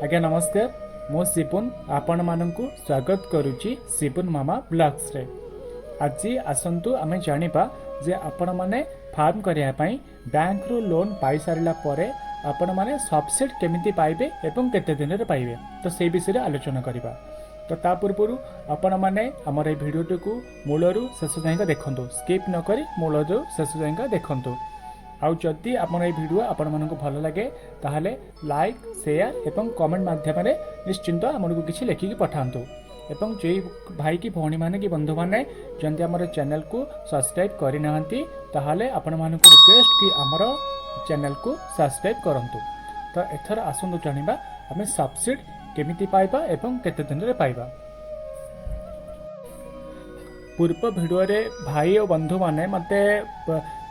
आज्ञा नमस्कार मु सिपुन आपण मानकु स्वागत करुच्ची सिपुन मामा ब्लॉग्स रे। आज आसंतु आमे जानिबा जे आपण माने फार्म करिया पई बैंक रु लोन पाई सारिला परे आपण माने सब्सिडी केमिति पाइबे एवं केते दिन रे पाइबे तो से विषय रे आलोचना करिबा। तो ता पूर्व आपण माने हमर ए भिडियोटी को मूलरू शेष जाएगा देखंतु, स्किप न करी मूलरू शेष जाएगा देखंतु। आउ जदि आपण ए भिडियो आपण मानकु भल लागे ताहले लाइक शेयर एवं कमेंट माध्यम रे निश्चिंत हमनको किछि लेखिकी पठांतु। एवं जे भाई की भौणी माने की बंधु माने जंती हमर चैनल को सब्सक्राइब करि नाहंती ताहले आपण मानकु रिक्वेस्ट कि हमर चैनल को सब्सक्राइब करंतु। तो एथर आसंतु जानिबा हमें सब्सिडी केमिति पाइबा एवं केते दिन रे पाइबा। पूर्व भिडियो रे भाई और बंधु माने मते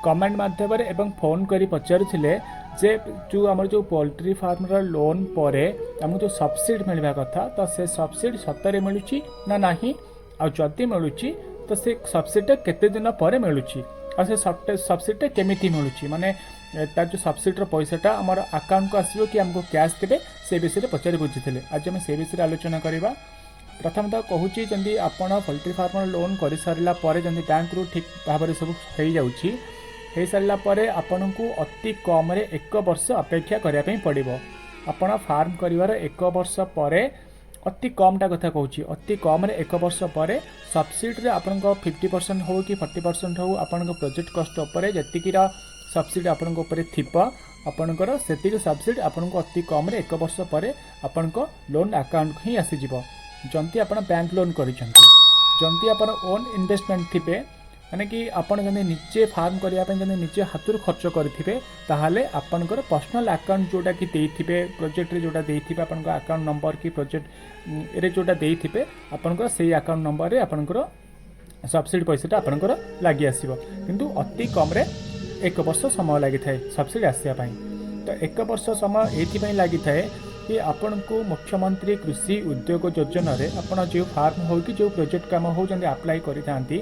कमेंट माध्यम एवं फोन करी पचारुथिले जे जो आमर जो पोल्ट्री फार्म रो लोन परे हमको जो सब्सिडी मिलवा कथा तो से सब्सिडी सतरे मिलुची ना नाही आ जदि मिलुची तो से सब्सिडी केते दिन परे मिलुची आ से सब्सिडी केमिति मिलुची माने तार जो सब्सिडी पैसाटा आमर अकाउंट को आसीबो कि हमको कैश देबे से विषय रे पचारि बुझिथिले। आज हम से विषय आलोचना करिबा। प्रथमतः कहूची जंदी आपण पोल्ट्री फार्म लोन कर सारा पर जंदी बैंक रु ठीक भाव में सब हो जाउची हो सारा पर आपन को अति कम रे 1 वर्ष अपेक्षा करिया पई पड़िबो। आपण फार्म करिवार 1 वर्ष पर अति कमटा कथा कहूची अति कम रे 1 वर्ष पर सब्सिडी रे आपन को 50% हो कि 40% हो आपन को प्रोजेक्ट कॉस्ट ऊपर जतिकी सब्सिडी आपन को ऊपर थिपा आपनकर सेतिक सब्सिडी आपन को अति कम रे 1 वर्ष पर आपन को लोन अकाउंट ही आसी जिवो। जंती आपण बैंक लोन करिसंती जंती आपण ओन इन्वेस्टमेंट थिबे माने कि आपण जने निजे फार्म करिया पे जने निजे हाथुर खर्च करथिबे ताहाले आपनकर पर्सनल अकाउंट जोटा कि देथिबे प्रोजेक्ट रे जोटा देथिबे आपनकर अकाउंट नंबर कि प्रोजेक्ट रे जोटा देथिबे आपनकर सेही अकाउंट नंबर रे आपनकर सब्सिडी पैसाटा आपनकर लागि आसीबो। किंतु अति कम रे 1 वर्ष समय लागि थाए सब्सिडी आसिया पई। तो 1 वर्ष समय एथि पई लागि थाए कि आपण को मुख्यमंत्री कृषि उद्योग योजना रे आपण जो फार्म हो कि जो प्रोजेक्ट काम हो जंदी अप्लाई करि थांती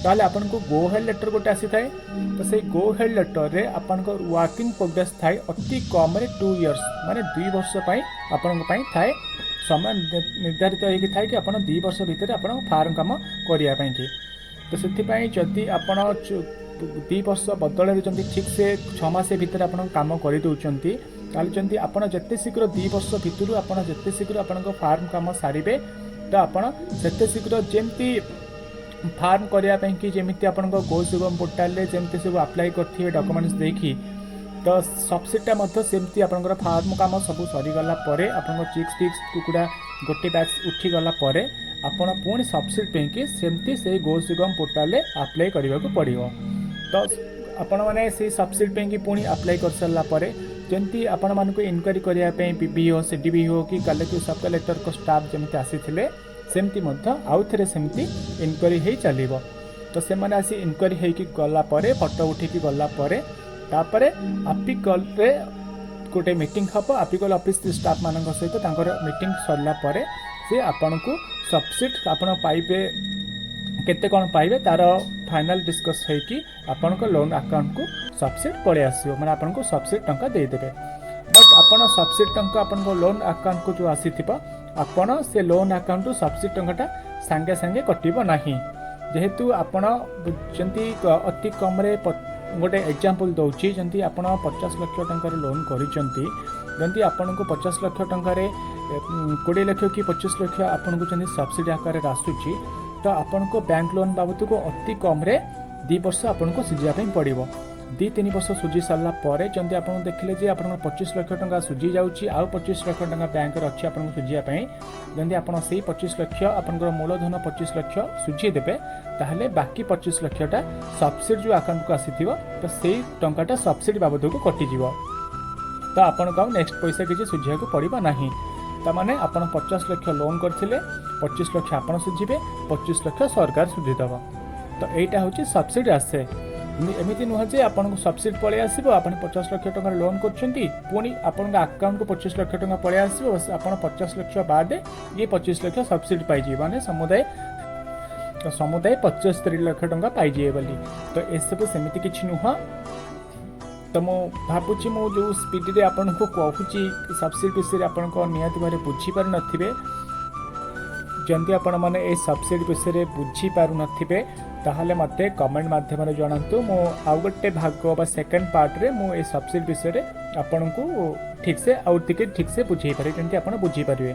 ताले आपण को गो हेड लेटर गोटे आसी थाए। तो से गो हेड लेटर रे आपण को वर्किंग प्रोग्रेस थाए अति कम रे 2 इयर्स माने 2 वर्ष पई आपण को पई थाए समय निर्धारित होई थाए कि आपण 2 वर्ष भीतर आपण फार्म काम करिया पई कि। तो सेति पई जदी आपण 2 वर्ष बदल ठीक से 6 मास भीतर आपण काम करि दउचंती ताले जंती आपण जत्ते शीघ्र 2 वर्ष भितरु आपण जत्ते शीघ्र आपण फार्म काम सारिबे तो आपण सेते शीघ्र जेमती फार्म करिया पई कि जेमिति आपण गो सुगम पोर्टल रे जेमति सब अप्लाई करथिबे डॉक्यूमेंट्स देखि तो सब्सिडीटा मध्य सेमती आपण फार्म काम सब सरी गला परे आपण चिक्स कुकुड़ा गोटे बैच उठी गला परे आपण पुणी सब्सिडी पे कि सेमती से गो सुगम पोर्टल रे अप्लाई करबा को पड़िबो। तो आपण माने से सब्सिडी पे कि पुणी अप्लाई कर सरला परे जंती आपण मानको इनक्वारी करिया पे पीबी हो सीडीबी हो कि कलेक्टर सब कलेक्टर को स्टाफ जेमती आसीथिले सेमती मध्य आउ थरे सेमती इनक्वारी हे चलिबो। तो से माने आसी इनक्वारी हे कि गला परे फोटो उठी कि गला परे तापरे आपिकल रे गोटे मीटिंग हबो आपिकल ऑफिस स्टाफ मानक सहित तांकर मीटिंग सरला परे से आपण को सब्सिडी आपण पाइबे केते कोन पाइबे तार फाइनल डिस्कस है कि आपण को लोन अकाउंट को सब्सिडी पड़े आसीबो माने आपण को सब्सिडी टंका दे देबे। बट आपण सब्सिडी टंका आपण को लोन अकाउंट को जो आसीथिबा आपण से लोन अकाउंट को सब्सिडी टंकाटा संगे संगे कटिबो नाही जेहेतु आपण जंती अति कम रे गोटे एग्जांपल दउची जंती आपण 50 लाख टंका रे लोन करिसंती जंती आपण को 50 लाख टंका रे 20 लाख कि 25 लाख आपण को जंती सब्सिडी आकार रे आसुची तो आपण को बैंक लोन बाबत को अति कम रे 2 वर्ष आपण को सुझिया पई पड़िबो। 2-3 वर्ष सुझी सारा पर जंती आपण देखले जे आपण 25 लाख टंका सुझी जाउची आ 25 लाख टंका बैंक रे अछि आपण को सुझिया पई जंती आपण सेही 25 लाख आपण को मूलधन 25 लाख सुझी देबे ताहले बाकी 25 लाखटा सब्सिडी जो अकाउंट को आसीथिबो तो सेही टंकाटा सब्सिडी बाबत को कटि जिवो। तो आपण को नेक्स्ट पैसा किछि सुझिया को पड़िबा नाही। ता माने आपण 50 लाख लोन करथिले 25 लाख आपण सुझिबे 25 लाख सरकार सुझि दबो। तो एटा होची सब्सिडी आसे एमिति नुह जे आपण को सब्सिडी पळे आसीबो आपण 50 लाख टका लोन करछंती पुनी आपण अकाउंट को 25 लाख टका पळे आसीबो आपण 50 लाख बाद ये 25 लाख सब्सिडी पाई जी माने समुदाय 75 लाख टका पाई जी बोली। तो ए सब सेमिति किछि नुह तो मु भावुँ मु जो स्पीड आपन को कहूँ सब्सिडी विषय आप निहती भाव बुझीपार नथिबे जदि आपण मैंने ये सब्सिडी विषय बुझीपार नथिबे ताहले मते कमेंट माध्यम जनातु मु आउ गोटे भाग सेकेंड पार्ट रे मु ये सब्सिडी विषय आपन को ठीक से आउ ठीक से बुझे पारे जंती आपण बुझी पारे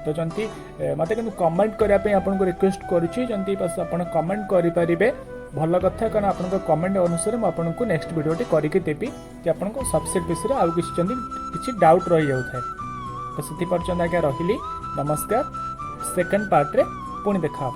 तो जंती मते किंतु कमेंट करिया पे आपन को रिक्वेस्ट करूची जंती बस आपण कमेंट करि परिबे भल कथा कारण आपन कमेंट अनुसार मु आपन को नेक्स्ट वीडियो टी करिके देबी कि आपन को सब्सिडी विषय आउ किछि डाउट रहि जाउ थाए तो सेति पर्यंत आज्ञा रहिली नमस्कार सेकेंड पार्ट रे पुणी देखा